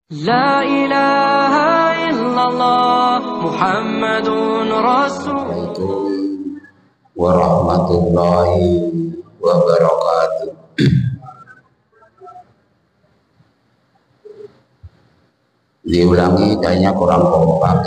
لا إله إلا الله محمد رسول. Assalamualaikum warahmatullahi wabarakatuh. Diulangi kayaknya kurang kompak.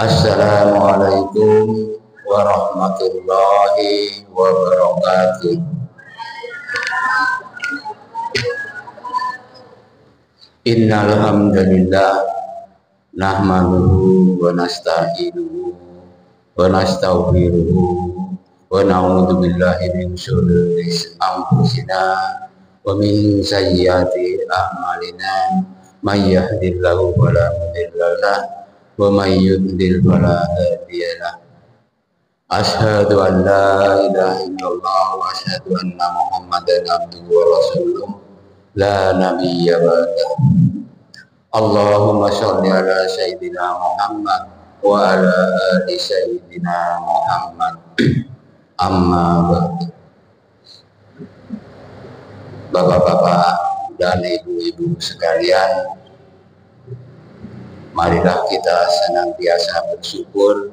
Assalamualaikum warahmatullahi wabarakatuh. Innal hamdalillah nahmaduhu wa nasta'inuhu wa nastaghfiruhu wa na'udzu billahi min shururi anfusina wa min sayyiati a'malina may yahdihillahu fala mudilla lahu wa may yudlil fala hadiya lahu. Asyhadu an la ilaha illallah wa asyhadu anna Muhammadan abduhu wa rasuluh la nabiyya ba'dahu. Allahumma sholli ala sayyidina Muhammad wa ala ali sayyidina Muhammad. Amma ba'du. Bapak-bapak dan ibu-ibu sekalian, marilah kita senantiasa bersyukur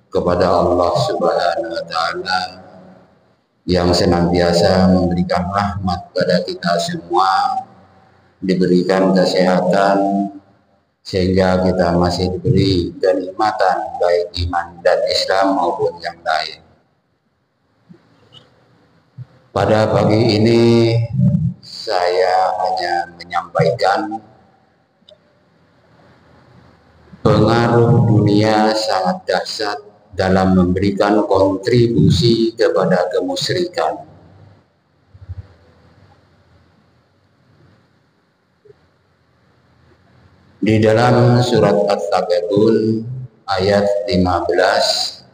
kepada Allah Subhanahu wa taala yang senantiasa memberikan rahmat pada kita semua, diberikan kesehatan sehingga kita masih diberi kenikmatan baik iman dan Islam maupun yang lain. Pada pagi ini saya hanya menyampaikan pengaruh dunia sangat dahsyat dalam memberikan kontribusi kepada kemusyrikan. Di dalam surat At-Taghabun ayat 15,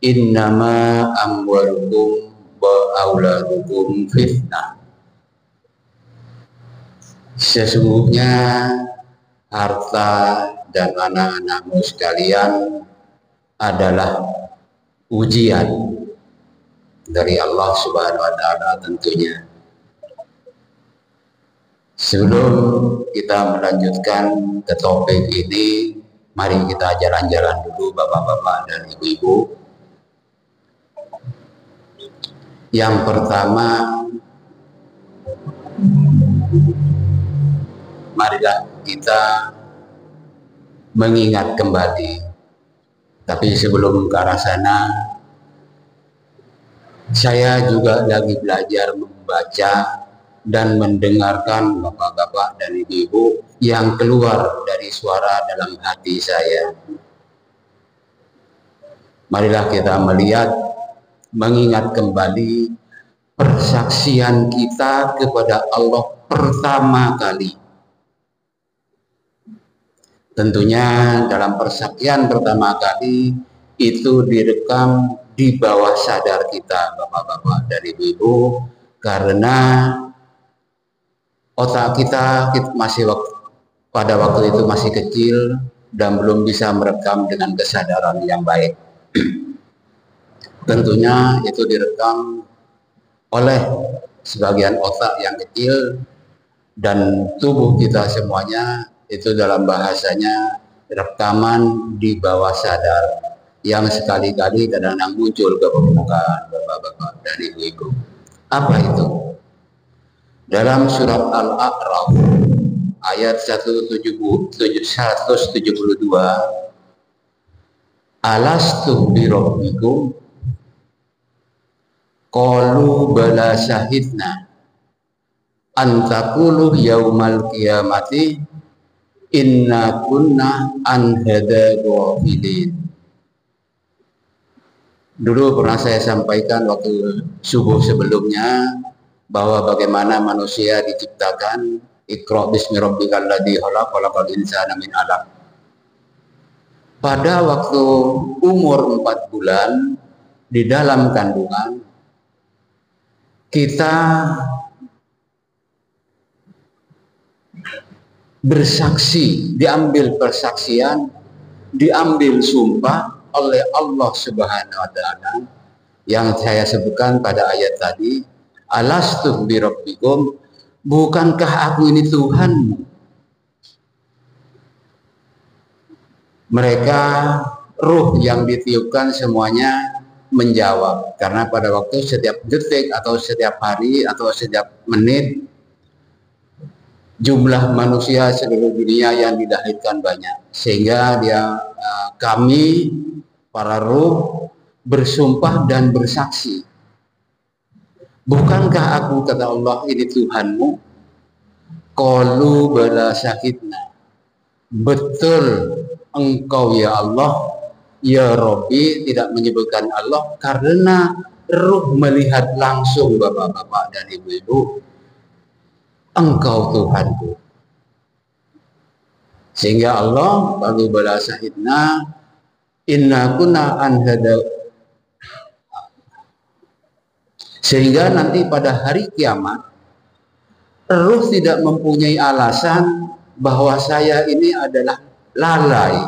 innama amwalukum wa auladukum fitnah. Sesungguhnya harta dan anak-anakmu sekalian adalah ujian dari Allah Subhanahu wa taala tentunya. Sebelum kita melanjutkan ke topik ini, mari kita jalan-jalan dulu bapak-bapak dan ibu-ibu. Yang pertama, marilah kita mengingat kembali. Tapi sebelum ke arah sana, saya juga lagi belajar membaca dan mendengarkan bapak-bapak dan ibu-ibu yang keluar dari suara dalam hati saya. Marilah kita melihat, mengingat kembali persaksian kita kepada Allah pertama kali. Tentunya dalam persaksian pertama kali itu direkam di bawah sadar kita bapak-bapak dan ibu-ibu, karena otak kita masih pada waktu itu masih kecil dan belum bisa merekam dengan kesadaran yang baik. Tentunya itu direkam oleh sebagian otak yang kecil, dan tubuh kita semuanya itu dalam bahasanya rekaman di bawah sadar yang sekali-kali kadang-kadang muncul ke permukaan bapak-bapak dan ibu-ibu. Apa itu? Dalam surat Al-A'raf ayat 172, alastu birabbikum qalu bala syahidna an taqulu yaumal qiyamati inna kunna an hadza ghafilin. Dulu pernah saya sampaikan waktu subuh sebelumnya bahwa bagaimana manusia diciptakan, Iqra bismi rabbikal ladzi khalaq khalaqal insana min 'alaq. Pada waktu umur 4 bulan di dalam kandungan, kita bersaksi, diambil persaksian, diambil sumpah oleh Allah Subhanahu wa taala yang saya sebutkan pada ayat tadi, alastu birabbikum, bukankah aku ini Tuhanmu? Mereka, ruh yang ditiupkan semuanya menjawab, karena pada waktu setiap detik atau setiap hari atau setiap menit jumlah manusia seluruh dunia yang dilahirkan banyak, sehingga kami para ruh bersumpah dan bersaksi, bukankah aku, kata Allah, ini Tuhanmu? Qalu bala syahidna, betul engkau ya Allah, ya Rabbi, tidak menyebutkan Allah karena ruh melihat langsung bapak-bapak dan ibu-ibu, engkau Tuhanku. Sehingga Allah lalu bala syahidna inna kunna anhada, sehingga nanti pada hari kiamat ruh tidak mempunyai alasan bahwa saya ini adalah lalai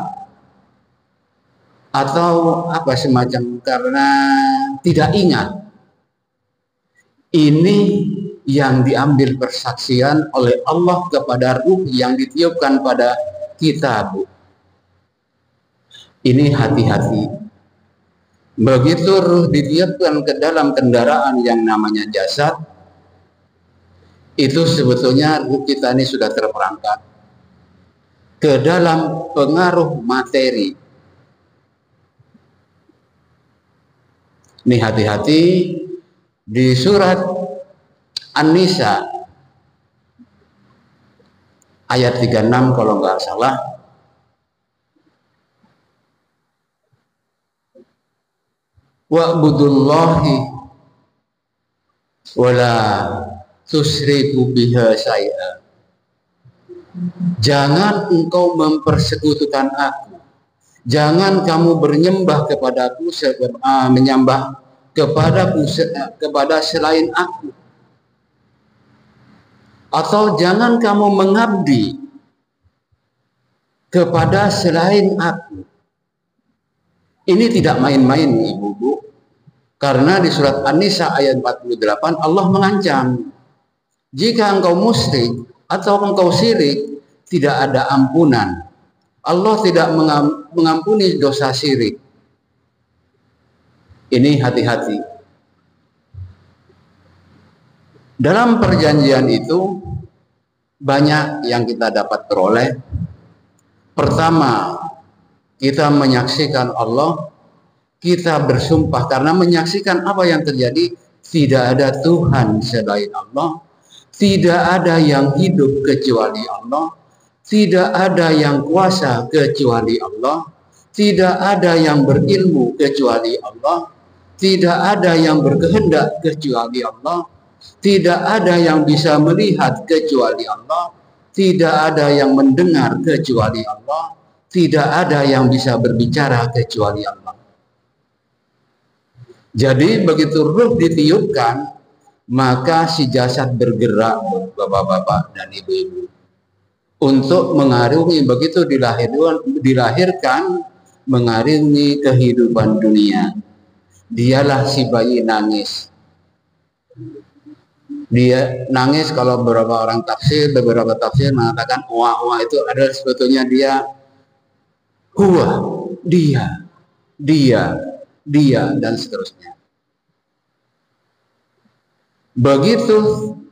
atau apa semacam karena tidak ingat. Ini yang diambil persaksian oleh Allah kepada ruh yang ditiupkan pada kita, Bu. Ini hati-hati. Begitu ruh ditiupkan ke dalam kendaraan yang namanya jasad, itu sebetulnya ruh kita ini sudah terperangkap ke dalam pengaruh materi. Ini hati-hati. Di surat An-Nisa ayat 36 kalau nggak salah, wa'budullahi wala tusyriku biha syai'a, jangan engkau mempersekutukan aku, jangan kamu menyembah kepadaku, menyembah kepada selain aku, atau jangan kamu mengabdi kepada selain aku. Ini tidak main-main, ibu-ibu, karena di surat An-Nisa ayat 48 Allah mengancam, jika engkau musyrik atau engkau syirik, tidak ada ampunan. Allah tidak mengampuni dosa syirik. Ini hati-hati. Dalam perjanjian itu banyak yang kita dapat peroleh. Pertama, kita menyaksikan Allah, kita bersumpah karena menyaksikan apa yang terjadi, tidak ada Tuhan selain Allah, tidak ada yang hidup kecuali Allah, tidak ada yang kuasa kecuali Allah, tidak ada yang berilmu kecuali Allah, tidak ada yang berkehendak kecuali Allah, tidak ada yang bisa melihat kecuali Allah, tidak ada yang mendengar kecuali Allah, tidak ada yang bisa berbicara kecuali Allah. Jadi begitu ruh ditiupkan, maka si jasad bergerak, bapak-bapak dan ibu-ibu, untuk mengarungi, begitu dilahirkan mengarungi kehidupan dunia. Dialah si bayi nangis. Dia nangis, kalau beberapa tafsir mengatakan wa itu adalah sebetulnya dia huwa, dia dan seterusnya. Begitu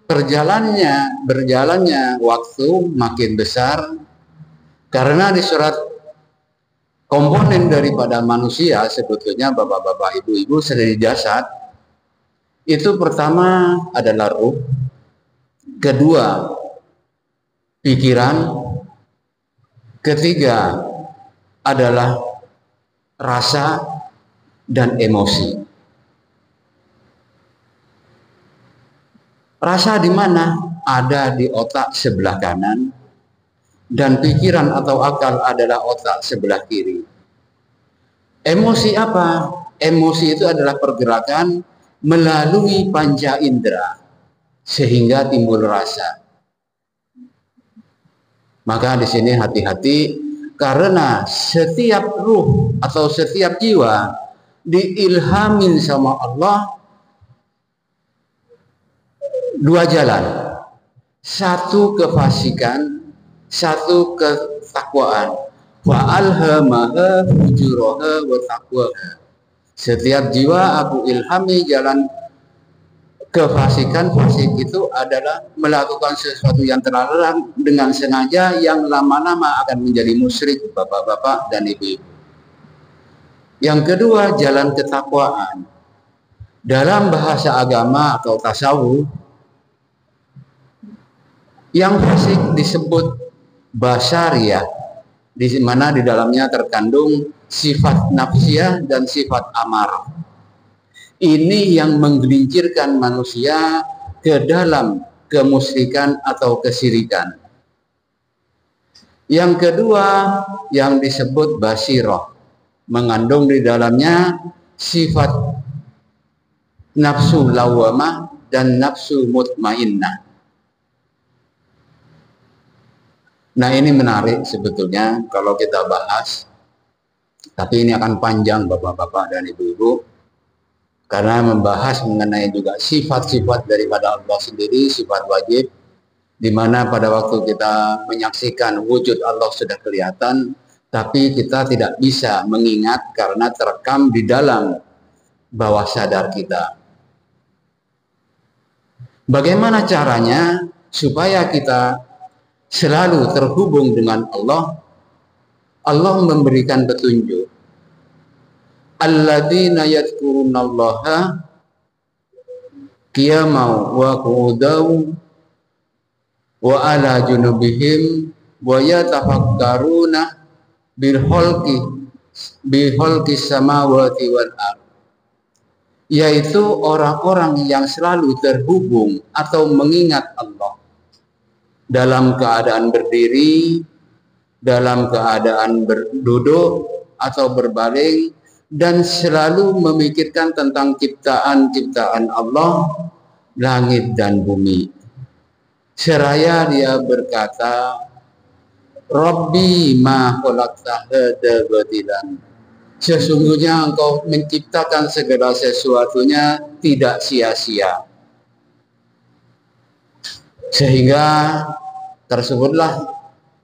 berjalannya waktu makin besar, karena di surat komponen daripada manusia sebetulnya bapak-bapak ibu-ibu sendiri jasad itu pertama adalah ruh, kedua pikiran, ketiga adalah rasa dan emosi. Rasa di mana? Ada di otak sebelah kanan, dan pikiran atau akal adalah otak sebelah kiri. Emosi apa? Emosi itu adalah pergerakan melalui panca indera sehingga timbul rasa. Maka di sini hati-hati, karena setiap ruh atau setiap jiwa diilhamin sama Allah dua jalan. satu kefasikan, satu ketakwaan. Wa alhamaha fujuraha wa taqwaha. Setiap jiwa aku ilhami jalan kefasikan. Fasik itu adalah melakukan sesuatu yang terlarang dengan sengaja, yang lama-lama akan menjadi musyrik, bapak-bapak dan ibu-ibu. Yang kedua, jalan ketakwaan. Dalam bahasa agama atau tasawuf, yang fasik disebut basariyah, di mana di dalamnya terkandung sifat nafsiyah dan sifat amarah. Ini yang menggelincirkan manusia ke dalam kemusyrikan atau kesirikan. Yang kedua, yang disebut basirah, mengandung di dalamnya sifat nafsu lawamah dan nafsu mutmainnah. Nah, ini menarik sebetulnya kalau kita bahas, tapi ini akan panjang bapak-bapak dan ibu-ibu, karena membahas mengenai juga sifat-sifat daripada Allah sendiri, sifat wajib, di mana pada waktu kita menyaksikan wujud Allah sudah kelihatan, tapi kita tidak bisa mengingat karena terekam di dalam bawah sadar kita. Bagaimana caranya supaya kita selalu terhubung dengan Allah? Allah memberikan petunjuk. Alladzina yadhkurunallaha qiyaman wa qu'udan wa ala junubihim wa yatafakkaruna bil khalqis samawati wal ardh. Yaitu orang-orang yang selalu terhubung atau mengingat Allah dalam keadaan berdiri, dalam keadaan berduduk atau berbaring, dan selalu memikirkan tentang ciptaan-ciptaan Allah, langit dan bumi. Seraya dia berkata, Rabbi ma khalaqta hadza batilan. Sesungguhnya engkau menciptakan segala sesuatunya tidak sia-sia. Sehingga tersebutlah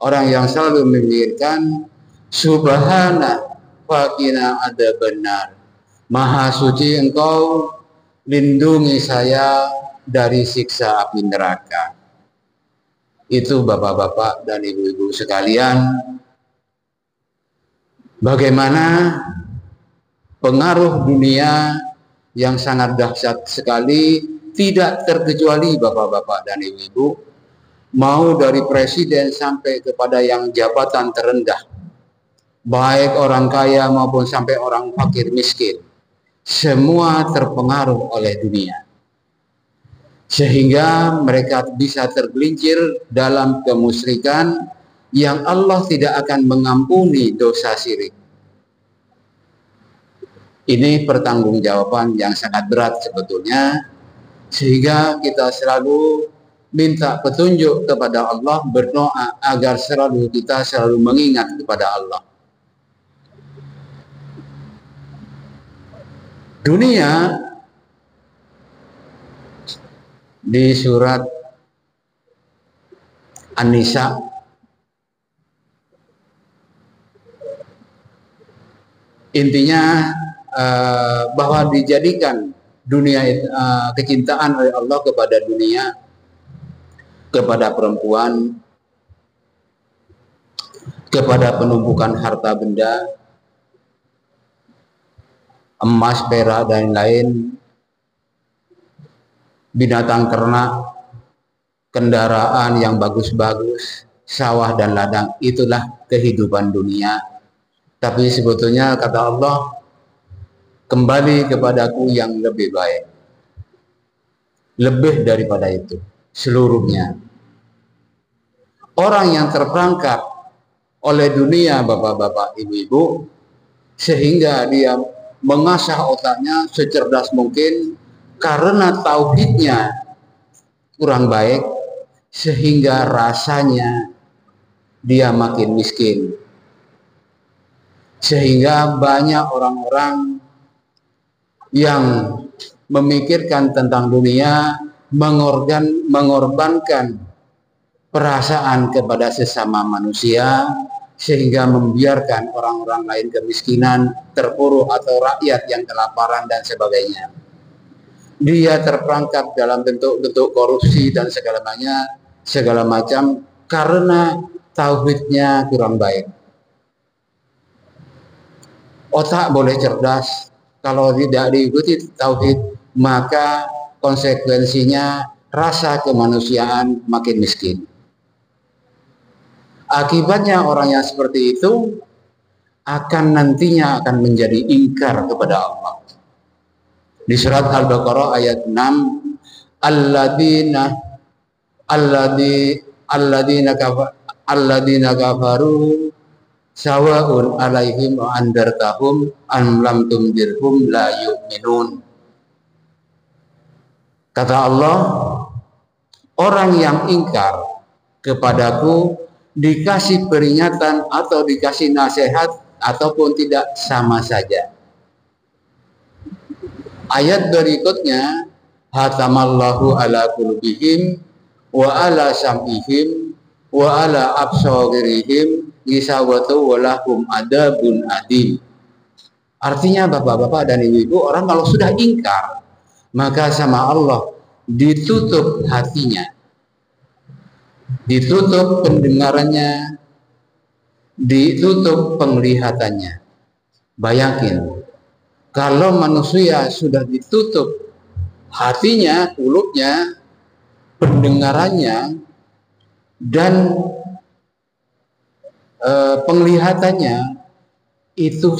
orang yang selalu memikirkan subhana faqina ada benar. Maha suci engkau, lindungi saya dari siksa api neraka. Itu bapak-bapak dan ibu-ibu sekalian, bagaimana pengaruh dunia yang sangat dahsyat sekali, tidak terkecuali bapak-bapak dan ibu-ibu, mau dari presiden sampai kepada yang jabatan terendah, baik orang kaya maupun sampai orang fakir miskin, semua terpengaruh oleh dunia. Sehingga mereka bisa tergelincir dalam kemusyrikan yang Allah tidak akan mengampuni dosa syirik. Ini pertanggungjawaban yang sangat berat sebetulnya, sehingga kita selalu minta petunjuk kepada Allah, berdoa agar kita selalu mengingat kepada Allah. Dunia di surat An-Nisa intinya bahwa dijadikan dunia kecintaan oleh Allah kepada dunia, kepada perempuan, kepada penumpukan harta benda, emas, perak dan lain, binatang ternak, kendaraan yang bagus-bagus, sawah dan ladang, itulah kehidupan dunia. Tapi sebetulnya kata Allah, kembali kepadaku yang lebih baik, lebih daripada itu seluruhnya. Orang yang terperangkap oleh dunia bapak-bapak ibu-ibu, sehingga dia mengasah otaknya secerdas mungkin, karena tauhidnya kurang baik, sehingga rasanya dia makin miskin. Sehingga banyak orang-orang yang memikirkan tentang dunia, mengorbankan perasaan kepada sesama manusia, sehingga membiarkan orang-orang lain kemiskinan, terpuruk, atau rakyat yang kelaparan dan sebagainya. Dia terperangkap dalam bentuk-bentuk korupsi dan segala macam karena tauhidnya kurang baik. Otak boleh cerdas, kalau tidak diikuti tauhid, maka konsekuensinya rasa kemanusiaan makin miskin. Akibatnya orang yang seperti itu nantinya akan menjadi ingkar kepada Allah. Di surat Al-Baqarah ayat 6, alladzina kafaru sawa'un alaihim wa andartahum am lam tundirhum la yu'minun. Kata Allah, orang yang ingkar kepadaku, dikasih peringatan atau dikasih nasihat ataupun tidak, sama saja. Ayat berikutnya, hatamallahu ala qulubihim wa ala sam'ihim wa ala absarihim gisawatu walahum adabun adim. Artinya bapak-bapak dan ibu-ibu, orang kalau sudah ingkar, maka sama Allah ditutup hatinya, ditutup pendengarannya, ditutup penglihatannya. Bayangin, kalau manusia sudah ditutup hatinya, kulubnya, pendengarannya, dan penglihatannya, itu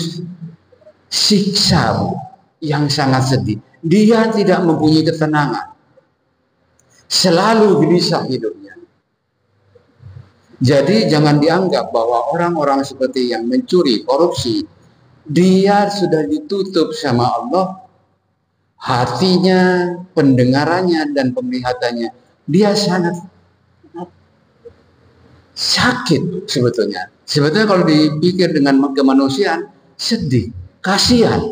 siksa yang sangat sedih. Dia tidak mempunyai ketenangan, selalu gelisah hidupnya. Jadi jangan dianggap bahwa orang-orang seperti yang mencuri, korupsi, dia sudah ditutup sama Allah, hatinya, pendengarannya, dan penglihatannya. Dia sangat sakit sebetulnya. Sebetulnya kalau dipikir dengan kemanusiaan, sedih, kasihan,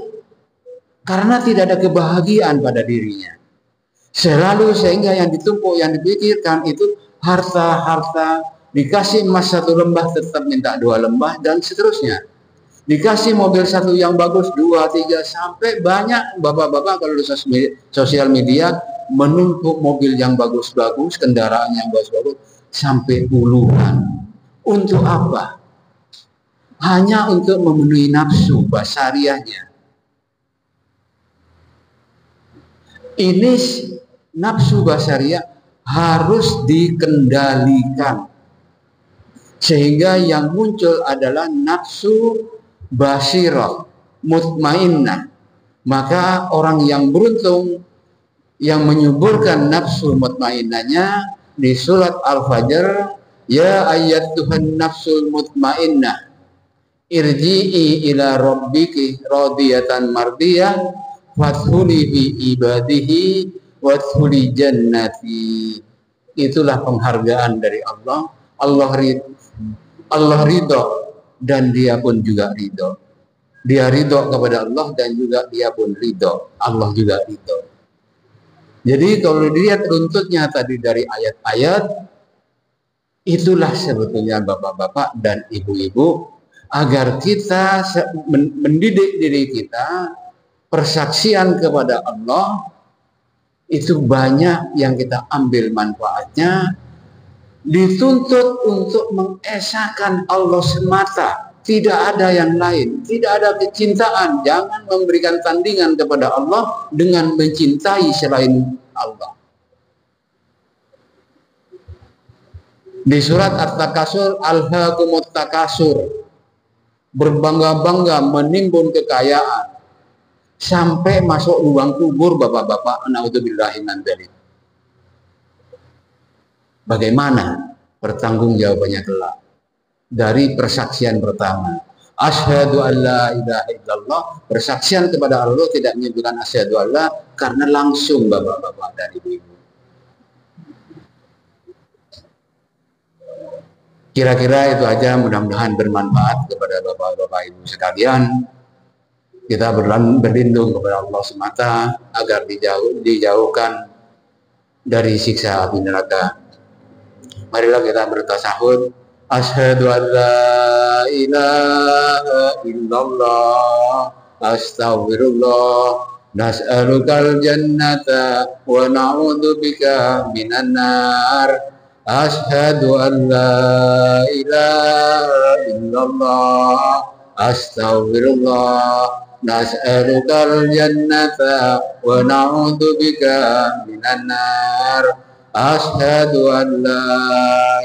karena tidak ada kebahagiaan pada dirinya. Selalu sehingga yang ditumpuk, yang dipikirkan itu harta-harta. Dikasih emas 1 lembah tetap minta 2 lembah, dan seterusnya. Dikasih mobil 1 yang bagus, 2, 3, sampai banyak bapak-bapak kalau di sosial media menumpuk mobil yang bagus-bagus, kendaraan yang bagus-bagus, sampai puluhan. Untuk apa? Hanya untuk memenuhi nafsu basariahnya. Ini nafsu basariah harus dikendalikan, sehingga yang muncul adalah nafsu basirah, mutmainnah. Maka orang yang beruntung yang menyuburkan nafsu mutmainnahnya, di surat Al-Fajr, ya ayyatuhan nafsul mutmainnah irji'i ila rabbiki radiyatan mardiyah wadkhuli fi ibadihi wadkhuli jannati. Itulah penghargaan dari Allah. Allah ridho dan dia pun juga ridho. Dia ridho kepada Allah dan juga dia pun ridho. Allah juga ridho. Jadi kalau dilihat runtutnya tadi dari ayat-ayat, itulah sebetulnya bapak-bapak dan ibu-ibu, agar kita mendidik diri kita, persaksian kepada Allah, itu banyak yang kita ambil manfaatnya. Dituntut untuk mengesahkan Allah semata, tidak ada yang lain, tidak ada kecintaan. Jangan memberikan tandingan kepada Allah dengan mencintai selain Allah. Di surat At-Takasur, alhaakumut takasur, berbangga-bangga menimbun kekayaan sampai masuk lubang kubur bapak-bapak. Naudzubillahi min dzalik. Bagaimana pertanggung jawabannya kelak? Dari persaksian pertama, asyhadu an la ilaha illallah, persaksian kepada Allah, tidak menyebutkan asyhadu Allah, karena langsung bapak-bapak dan ibu-ibu. Kira-kira itu aja, mudah-mudahan bermanfaat kepada bapak-bapak ibu sekalian. Kita berlindung kepada Allah semata agar dijauhkan dari siksa api neraka. Marilah kita bertasahud. Asyhadu an la ilaha illallah, astaghfirullah, nas'alukal jannata wa na'udzubika minan nar. Asyhadu an la ilaha illallah, astaghfirullah, nas'alukal jannata wa na'udzubika minan nar. Asyhadu an la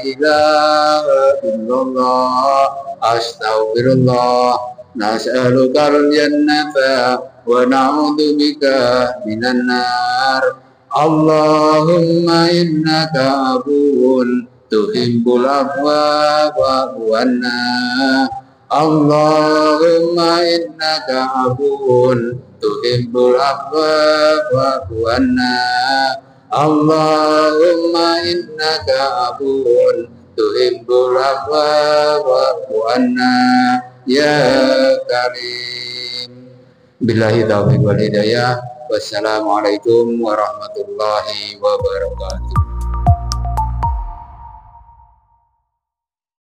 ilaha illallah, astaghfirullah, nas'alukal jannata wa na'udzubika minan nar. Allahumma innaka afuwun tuhibbul afwa fa'fu anna. Allahumma innaka afuwun tuhibbul afwa fa'fu anna. Allahumma innaka afuwun tuhibbul afwa fa'fu anna ya karim. Billahi taufiq wal hidayah. Wassalamualaikum warahmatullahi wabarakatuh.